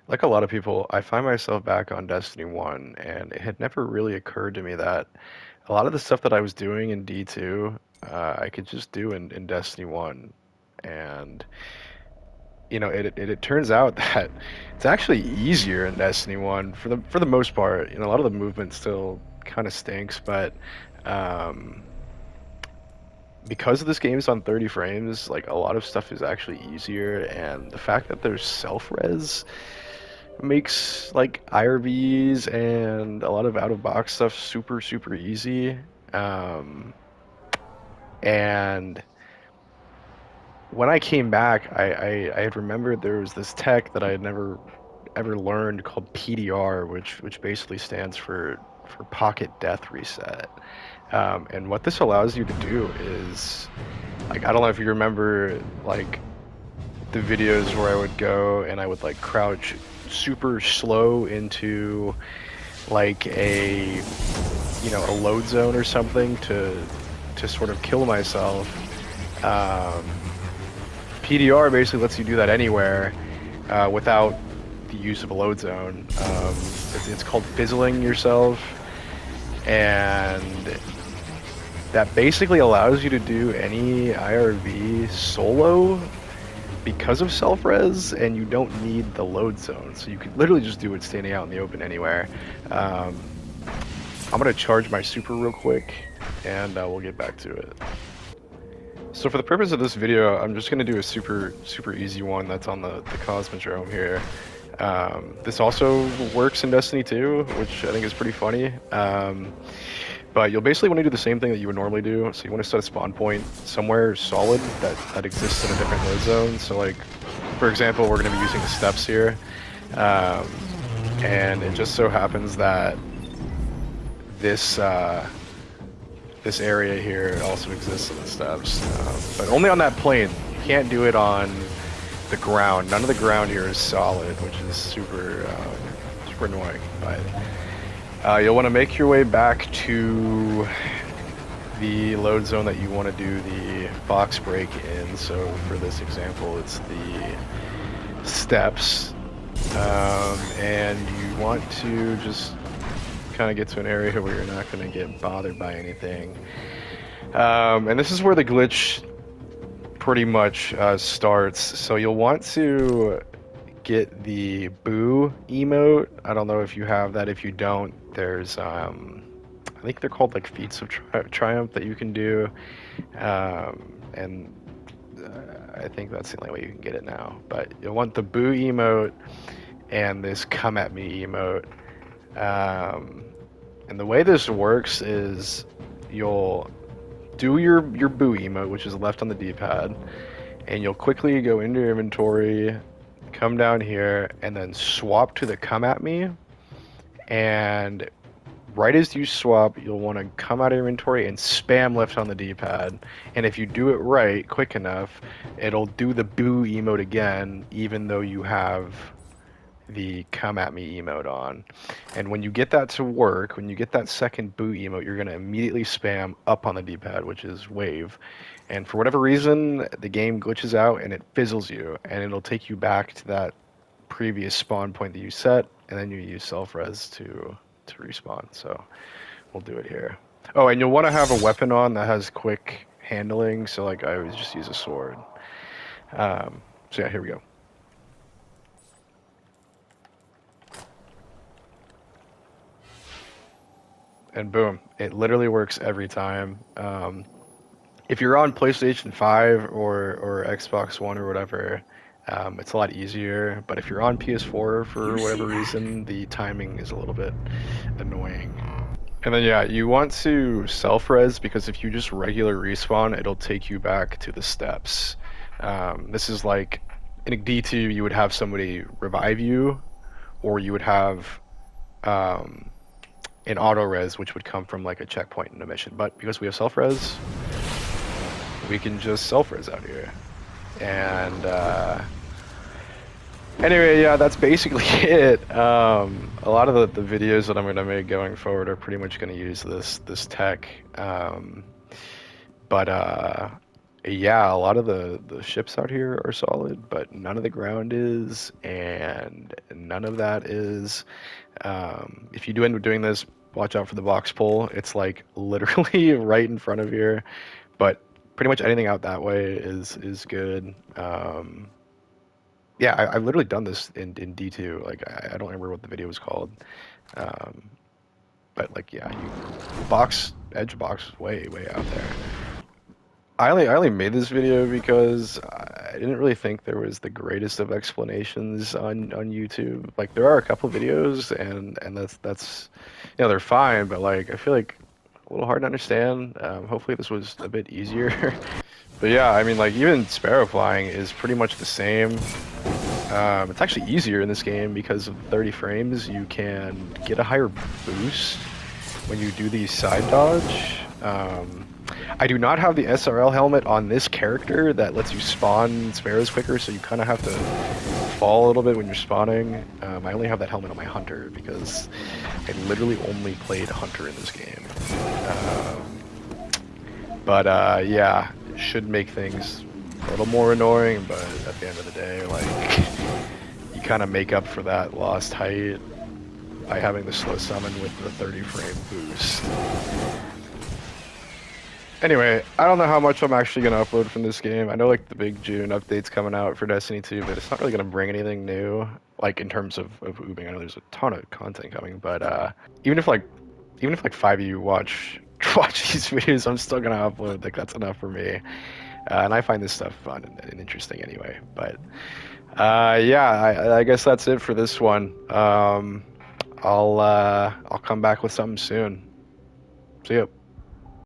Like a lot of people, I find myself back on Destiny 1, and it had never really occurred to me that a lot of the stuff that I was doing in D2, I could just do in Destiny 1. And, it turns out that it's actually easier in Destiny 1 for the most part. A lot of the movement still kind of stinks, but um, because this game's on 30 frames, like a lot of stuff is actually easier, and the fact that there's self-res makes like IRVs and a lot of out-of-box stuff super, super easy. Um, and when I came back, I had remembered there was this tech that I had never ever learned called PDR, which basically stands for Pocket Death Reset. And what this allows you to do is, like, I don't know if you remember, like, the videos where I would go and I would like crouch super slow into like a load zone or something to sort of kill myself. Um, PDR basically lets you do that anywhere without the use of a load zone. It's called fizzling yourself, and that basically allows you to do any IRV solo because of self-res, and you don't need the load zone. So you could literally just do it standing out in the open anywhere. Um, I'm gonna charge my super real quick, and we'll get back to it. So for the purpose of this video, I'm just gonna do a super, super easy one that's on the Cosmodrome here. This also works in Destiny 2, which I think is pretty funny. But you'll basically want to do the same thing that you would normally do. So you want to set a spawn point somewhere solid that exists in a different load zone. So like, for example, we're going to be using the steps here. Um, and it just so happens that this this area here also exists in the steps. But only on that plane. You can't do it on the ground. None of the ground here is solid, which is super, super annoying. But you'll want to make your way back to the load zone that you want to do the box break in. So for this example, it's the steps. And you want to just kind of get to an area where you're not going to get bothered by anything. And this is where the glitch pretty much starts. So you'll want to get the boo emote. I don't know if you have that. If you don't, there's I think they're called like feats of triumph that you can do, and I think that's the only way you can get it now. But you'll want the boo emote and this come at me emote. And the way this works is you'll do your boo emote, which is left on the D-pad, and you'll quickly go into your inventory, come down here, and then swap to the come at me. And right as you swap, you'll want to come out of your inventory and spam left on the D-pad. And if you do it right, quick enough, it'll do the boo emote again, even though you have the come at me emote on. And when you get that to work, when you get that second boo emote, you're going to immediately spam up on the D-pad, which is wave. And for whatever reason, the game glitches out and it fizzles you, and it'll take you back to that previous spawn point that you set, and then you use self-res to respawn. So we'll do it here. Oh, and you'll want to have a weapon on that has quick handling, so like I always just use a sword. So yeah, here we go. And boom, it literally works every time. If you're on PlayStation 5 or Xbox One or whatever, it's a lot easier. But if you're on PS4 for whatever reason, the timing is a little bit annoying. And then yeah, you want to self-res because if you just regular respawn, it'll take you back to the steps. This is like in a D2, you would have somebody revive you, or you would have um, an auto res, which would come from like a checkpoint in a mission. But because we have self res, we can just self res out here. And anyway, yeah, that's basically it. A lot of the videos that I'm gonna make going forward are pretty much gonna use this tech. But Yeah, a lot of the ships out here are solid, but none of the ground is, and none of that is. If you do end up doing this, watch out for the box pull. It's like literally right in front of here, but pretty much anything out that way is good. Yeah, I've literally done this in D2. Like I don't remember what the video was called, um, but like yeah, you box edge box way out there. I only made this video because I didn't really think there was the greatest of explanations on YouTube. Like there are a couple videos and that's you know they're fine, but like I feel like a little hard to understand. Hopefully this was a bit easier. But yeah, I mean like even sparrow flying is pretty much the same. It's actually easier in this game because of 30 frames. You can get a higher boost when you do the side dodge. I do not have the SRL helmet on this character that lets you spawn sparrows quicker, so you kind of have to fall a little bit when you're spawning. I only have that helmet on my hunter because I literally only played hunter in this game. Yeah, it should make things a little more annoying, but at the end of the day, like, you kind of make up for that lost height by having the slow summon with the 30 frame boost. Anyway, I don't know how much I'm actually going to upload from this game. I know like the big June update's coming out for Destiny 2, but it's not really going to bring anything new, like in terms of oobing. I know there's a ton of content coming, but even if like even if like 5 of you watch these videos, I'm still going to upload. Like that's enough for me. And I find this stuff fun and interesting anyway. But yeah, I guess that's it for this one. I'll come back with something soon. See ya.